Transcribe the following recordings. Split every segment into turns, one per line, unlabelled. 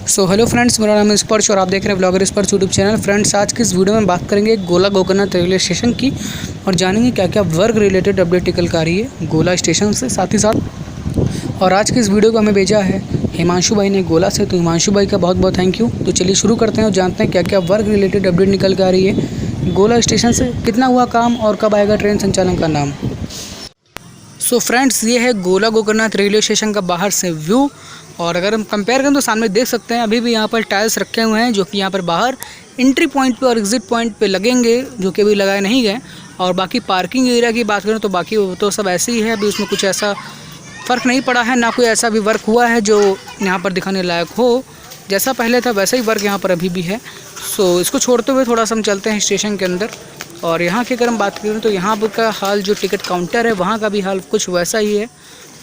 So hello friends, मेरा नाम है स्पर्श और आप देख रहे हैं ब्लॉगर स्पर्श यूट्यूब चैनल। फ्रेंड्स, आज की इस वीडियो में बात करेंगे गोला गोकर्णनाथ रेलवे स्टेशन की और जानेंगे क्या क्या वर्क रिलेटेड अपडेट निकल कर आ रही है गोला स्टेशन से साथ ही साथ। और आज की इस वीडियो को हमें भेजा है हिमांशु भाई ने गोला से, तो हिमांशु भाई का बहुत बहुत थैंक यू। तो चलिए शुरू करते हैं और जानते हैं क्या क्या वर्क रिलेटेड अपडेट निकल कर आ रही है गोला स्टेशन से, कितना हुआ काम और कब आएगा ट्रेन संचालन का नाम। सो फ्रेंड्स, ये है गोला गोकर्णनाथ रेलवे स्टेशन का बाहर से व्यू। और अगर हम कंपेयर करें तो सामने देख सकते हैं अभी भी यहाँ पर टाइल्स रखे हुए हैं जो कि यहाँ पर बाहर एंट्री पॉइंट पे और एग्जिट पॉइंट पे लगेंगे, जो कि अभी लगाए नहीं गए। और बाकी पार्किंग एरिया की बात करें तो बाकी तो सब ऐसे ही है, अभी उसमें कुछ ऐसा फ़र्क नहीं पड़ा है, ना कोई ऐसा भी वर्क हुआ है जो यहाँ पर दिखाने लायक हो। जैसा पहले था वैसा ही वर्क यहाँ पर अभी भी है। सो इसको छोड़ते हुए थोड़ा सा हम चलते हैं स्टेशन के अंदर। और यहाँ की अगर हम बात करें तो यहाँ का हाल, जो टिकट काउंटर है वहाँ का भी हाल कुछ वैसा ही है,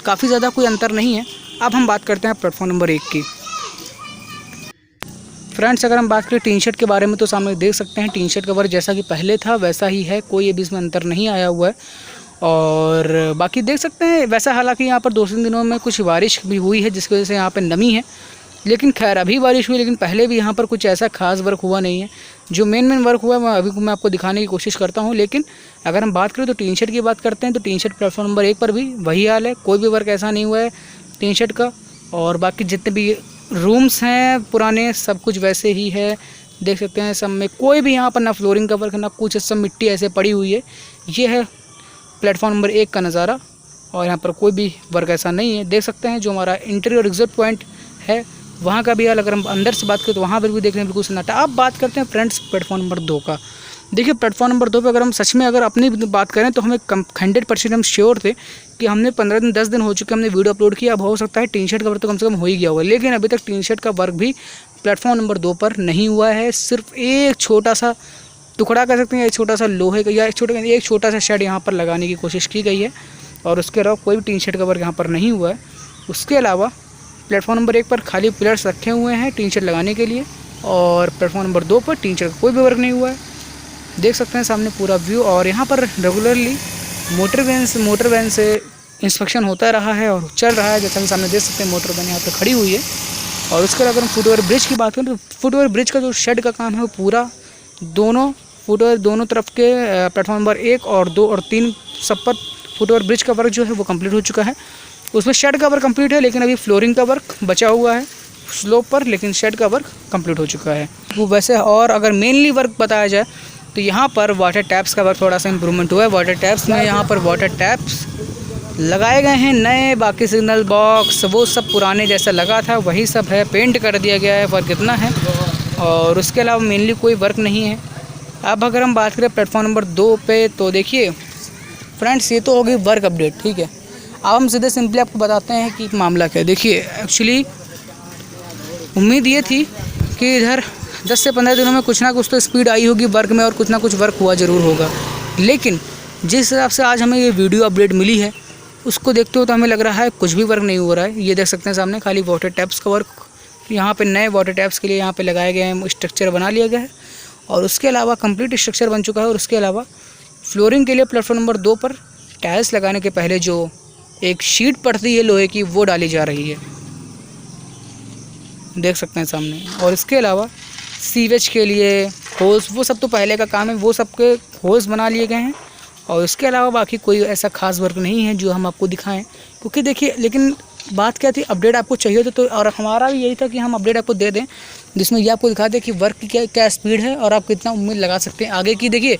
काफ़ी ज़्यादा कोई अंतर नहीं है। अब हम बात करते हैं प्लेटफॉर्म नंबर 1 की। फ्रेंड्स, अगर हम बात करें टी शर्ट के बारे में तो सामने देख सकते हैं टी शर्ट का वर्क जैसा कि पहले था वैसा ही है, कोई अभी इसमें अंतर नहीं आया हुआ है। और बाकी देख सकते हैं वैसा, हालांकि यहाँ पर 2-3 दिनों में कुछ बारिश भी हुई है जिसकी वजह से यहाँ पर नमी है, लेकिन खैर अभी बारिश हुई, लेकिन पहले भी यहाँ पर कुछ ऐसा खास वर्क हुआ नहीं है। जो मेन वर्क हुआ है अभी मैं आपको दिखाने की कोशिश करता हूँ। लेकिन अगर हम बात करें तो टी शर्ट की बात करते हैं तो टी शर्ट प्लेटफॉर्म नंबर 1 पर भी वही हाल है, कोई भी वर्क ऐसा नहीं हुआ है टी शर्ट का। और बाकी जितने भी रूम्स हैं पुराने सब कुछ वैसे ही है, देख सकते हैं सब में कोई भी यहाँ पर ना फ्लोरिंग का वर्क ना कुछ, सब मिट्टी ऐसे पड़ी हुई है। ये है प्लेटफॉर्म नंबर 1 का नज़ारा और यहाँ पर कोई भी वर्क ऐसा नहीं है। देख सकते हैं जो हमारा एंट्री और एग्जिट पॉइंट है वहाँ का भी हाल, अगर हम अंदर से बात करें तो वहाँ पर भी देखने में बिल्कुल सन्नाटा। अब बात करते हैं फ्रेंड्स प्लेटफॉर्म नंबर 2 का। देखिए प्लेटफॉर्म नंबर 2 पे अगर हम सच में अगर अपनी बात करें तो हमें 100% हम श्योर थे कि हमने 15 दिन 10 दिन हो चुके हमने वीडियो अपलोड किया। अब हो सकता है टी शर्ट का वर्क तो कम से कम हो ही गया होगा, लेकिन अभी तक टी शर्ट का वर्क भी प्लेटफॉर्म नंबर 2 पर नहीं हुआ है। सिर्फ एक छोटा सा टुकड़ा कह सकते हैं, एक छोटा सा लोहे का या एक छोटा सा शेड यहाँ पर लगाने की कोशिश की गई है और उसके अलावा कोई भी टी शर्ट का वर्क यहाँ पर नहीं हुआ है। उसके अलावा प्लेटफॉर्म नंबर 1 पर खाली पिलर्स रखे हुए हैं टी शर्ट लगाने के लिए, और प्लेटफॉर्म नंबर 2 पर टी शर्ट का कोई भी वर्क नहीं हुआ है। देख सकते हैं सामने पूरा व्यू। और यहाँ पर रेगुलरली मोटर वैन से इंस्पेक्शन होता रहा है और चल रहा है, जैसा कि सामने देख सकते हैं मोटर वैन यहाँ पर खड़ी हुई है। और उसके अलावा अगर हम फुटओवर ब्रिज की बात करें तो फुटओवर ब्रिज का जो शेड का काम है वो पूरा दोनों फुटओवर दोनों तरफ के प्लेटफॉर्म नंबर 1 और 2 और 3 सब पर फुटओवर ब्रिज का वर्क जो है वो कंप्लीट हो चुका है। उसमें शेड का वर्क कंप्लीट है, लेकिन अभी फ्लोरिंग का वर्क बचा हुआ है स्लोप पर, लेकिन शेड का वर्क कंप्लीट हो चुका है वो वैसे। और अगर मेनली वर्क बताया जाए तो यहाँ पर वाटर टैप्स का वर्क थोड़ा सा इंप्रूवमेंट हुआ है। वाटर टैप्स में यहाँ पर वाटर टैप्स लगाए गए हैं नए, बाकी सिग्नल बॉक्स वो सब पुराने जैसा लगा था वही सब है, पेंट कर दिया गया है, वर्क इतना है। और उसके अलावा मेनली कोई वर्क नहीं है। अब अगर हम बात करें प्लेटफॉर्म नंबर 2 पे तो देखिए फ्रेंड्स, ये तो होगी वर्क अपडेट, ठीक है। अब हम सीधे सिंपली आपको बताते हैं कि मामला क्या है। देखिए एक्चुअली उम्मीद ये थी कि इधर 10 से 15 दिनों में कुछ ना कुछ तो स्पीड आई होगी वर्क में और कुछ ना कुछ वर्क हुआ ज़रूर होगा, लेकिन जिस हिसाब से आज हमें ये वीडियो अपडेट मिली है उसको देखते हो तो हमें लग रहा है कुछ भी वर्क नहीं हो रहा है। ये देख सकते हैं सामने खाली वाटर टैप्स का वर्क, यहाँ पे नए वाटर टैप्स के लिए यहाँ पे लगाए गए हैं, स्ट्रक्चर बना लिया गया है और उसके अलावा कंप्लीट स्ट्रक्चर बन चुका है। और उसके अलावा फ्लोरिंग के लिए प्लेटफॉर्म नंबर 2 पर टाइल्स लगाने के पहले जो एक शीट पड़ती है लोहे की वो डाली जा रही है, देख सकते हैं सामने। और इसके अलावा सीवेज के लिए होल्स वो सब तो पहले का काम है, वो सब के होल्स बना लिए गए हैं। और इसके अलावा बाकी कोई ऐसा खास वर्क नहीं है जो हम आपको दिखाएं, क्योंकि देखिए लेकिन बात क्या थी, अपडेट आपको चाहिए तो और हमारा भी यही था कि हम अपडेट आपको दे दें जिसमें ये आपको दिखा दें कि वर्क की क्या स्पीड है और आप कितना उम्मीद लगा सकते हैं आगे की। देखिए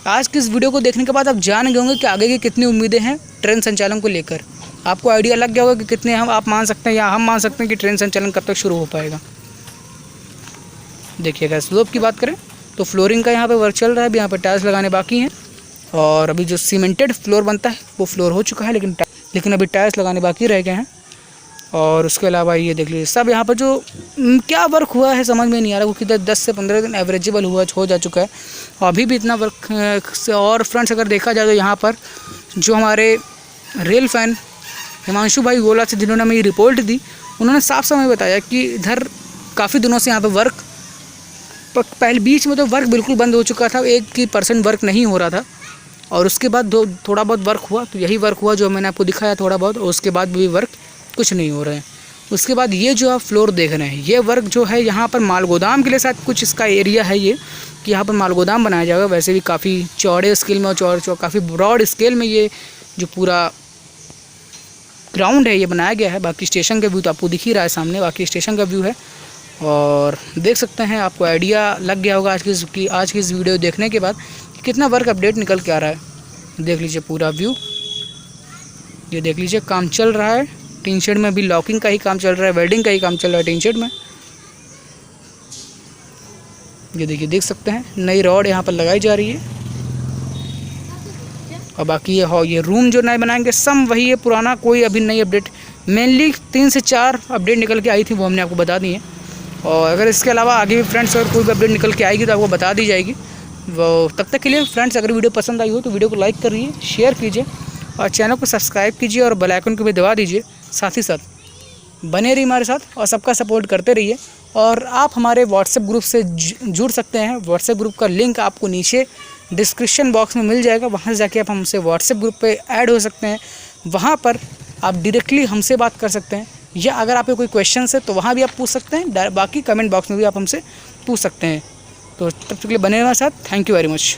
आज की इस वीडियो को देखने के बाद आप जान गए होंगे कि आगे की कितनी उम्मीदें हैं ट्रेन संचालन को लेकर। आपको आइडिया लग गया होगा कि कितने आप मान सकते हैं या हम मान सकते हैं कि ट्रेन संचालन कब तक शुरू हो पाएगा। देखिएगा स्लोप की बात करें तो फ्लोरिंग का यहाँ पे वर्क चल रहा है, अभी यहाँ पर टाइल्स लगाने बाकी हैं। और अभी जो सीमेंटेड फ्लोर बनता है वो फ्लोर हो चुका है, लेकिन अभी टाइल्स लगाने बाकी रह गए हैं। और उसके अलावा ये देख लीजिए सब यहाँ पर जो क्या वर्क हुआ है समझ में नहीं आ रहा, क्योंकि 10 से 15 दिन एवरेजेबल हो जा चुका है और अभी भी इतना वर्क से। और फ्रेंड्स अगर देखा जाए तो यहाँ पर जो हमारे रेल फैन हिमांशु भाई गोला से जिन्होंने हमें ये रिपोर्ट दी, उन्होंने साफ साफ बताया कि इधर काफ़ी दिनों से यहाँ पर वर्क पहले बीच में तो वर्क बिल्कुल बंद हो चुका था, 1% वर्क नहीं हो रहा था। और उसके बाद थोड़ा बहुत वर्क हुआ, तो यही वर्क हुआ जो मैंने आपको दिखाया थोड़ा बहुत, और उसके बाद भी वर्क कुछ नहीं हो रहा है। उसके बाद ये जो आप फ्लोर देख रहे हैं, ये वर्क जो है यहाँ पर माल गोदाम के लिए शायद कुछ इसका एरिया है ये, कि यहाँ पर माल गोदाम बनाया जाएगा। वैसे भी काफ़ी चौड़े स्केल में और काफ़ी ब्रॉड स्केल में ये जो पूरा ग्राउंड है ये बनाया गया है। बाकी स्टेशन का व्यू तो आपको दिख ही रहा है सामने, बाकी स्टेशन का व्यू है। और देख सकते हैं, आपको आइडिया लग गया होगा आज की इस वीडियो देखने के बाद कि कितना वर्क अपडेट निकल के आ रहा है। देख लीजिए पूरा व्यू, ये देख लीजिए काम चल रहा है। टीन शेड में भी लॉकिंग का ही काम चल रहा है, वेल्डिंग का ही काम चल रहा है टीन शेड में। ये देखिए, देख सकते हैं नई रॉड यहाँ पर लगाई जा रही है। और बाकी ये रूम जो नए बनाएंगे सब वही है, पुराना कोई अभी नई अपडेट, मेनली 3 से 4 अपडेट निकल के आई थी, वो हमने आपको बता दी है। और अगर इसके अलावा आगे भी फ्रेंड्स अगर कोई भी अपडेट निकल के आएगी तो आपको बता दी जाएगी। वो तब तक के लिए फ्रेंड्स, अगर वीडियो पसंद आई हो तो वीडियो को लाइक करिए, शेयर कीजिए और चैनल को सब्सक्राइब कीजिए और बेल आइकन को भी दबा दीजिए। साथ ही साथ बने रहिए हमारे साथ और सबका सपोर्ट करते रहिए। और आप हमारे व्हाट्सएप ग्रुप से जुड़ सकते हैं। व्हाट्सएप ग्रुप का लिंक आपको नीचे डिस्क्रिप्शन बॉक्स में मिल जाएगा, वहाँ से जाके आप हमसे व्हाट्सएप ग्रुप पे ऐड हो सकते हैं। वहाँ पर आप डायरेक्टली हमसे बात कर सकते हैं, या अगर आपके कोई क्वेश्चन है तो वहाँ भी आप पूछ सकते हैं। बाकी कमेंट बॉक्स में भी आप हमसे पूछ सकते हैं। तो तब तक के लिए बने रहिए हमारे साथ। Thank you very much.